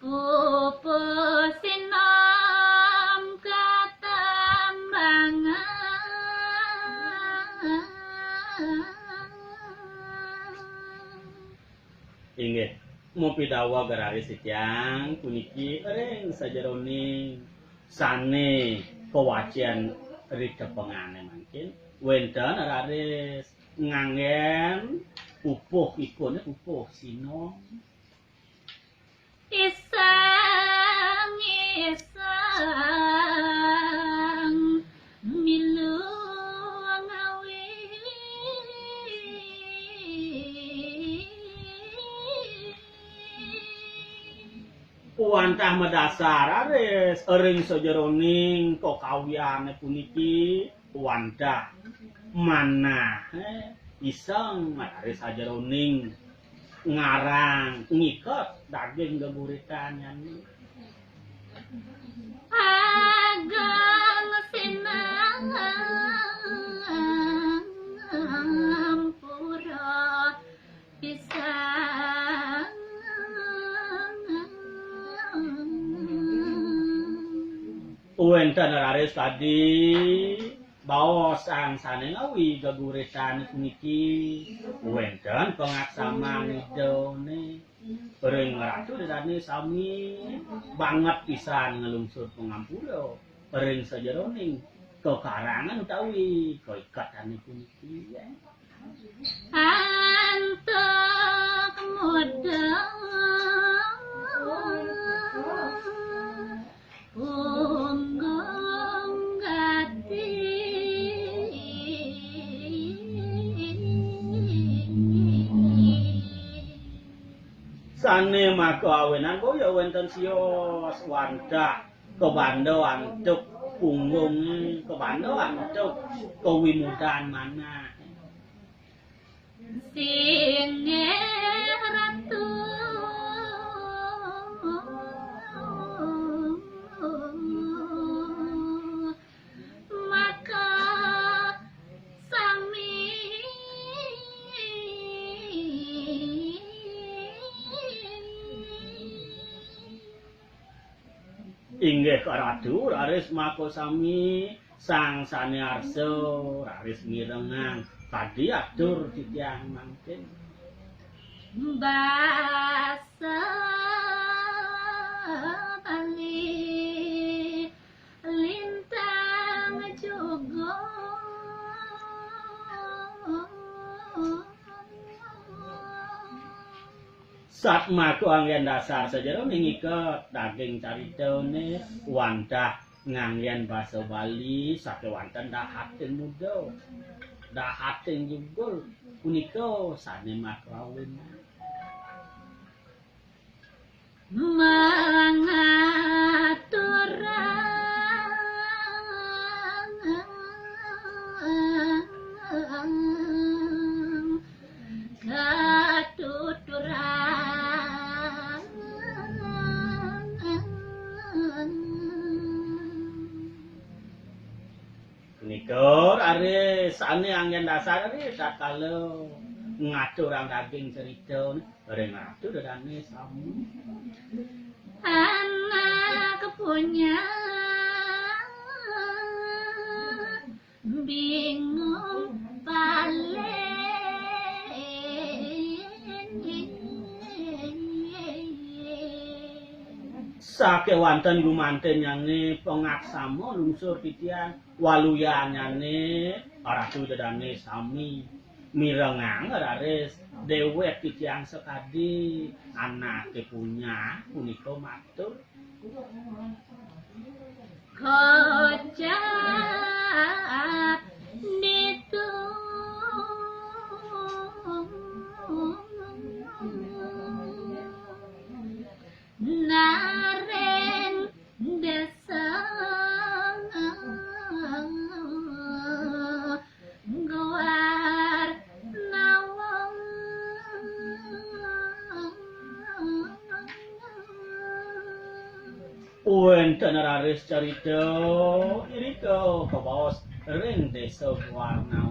Upusinam katambangan inggih mupidawa garari sitiang puniki ring sajeroning sane kewajian ridepengane mangkin wenten raris nganggen upuh ikune upuh sino isang milu ngawi Puantah medasar aris ering sajeroning kekawiane puniki puantah manah iseng aris sajeroning ngarang ngiket daging geguritan nyanyi ageng sinang pura pisang wenten raris tadi baos sang sane ngawi geguritan puniki wenten pengaksaman idone ring ratu dedane sami banget pisan ngelungsur pengampura ring sajeroning kekarangan utawi kaikatan puniki antuk muda punggung gati sane maka awenan kaya wenten sios wandah kebando antuk punggung kebando antuk kewimudan manah singe ratu maka sami inggih ratu raris maka sami sang sane arsa raris mirengan tadi atur titiang mangkin basa bali lintang juga sak mako anggen dasar sajeroning iket daging caritane wandah nganggen basa Bali sake wonten dahaten muda dahaten jebul punika sane makawin mengaturang katuturan punika are sane anggen dasar ari sakala ngaturang daging cerita ring ratu dedane sami anak punya bingung balik sake wonten gumanten nyane pengaksama lungsur titian waluya nyane ratu dedane sami mirengang raris dewek titiang sekadi anake punya punika matur kocap ditu nareng desa goar nawang wenten raris carita irika kabaos ring desa warna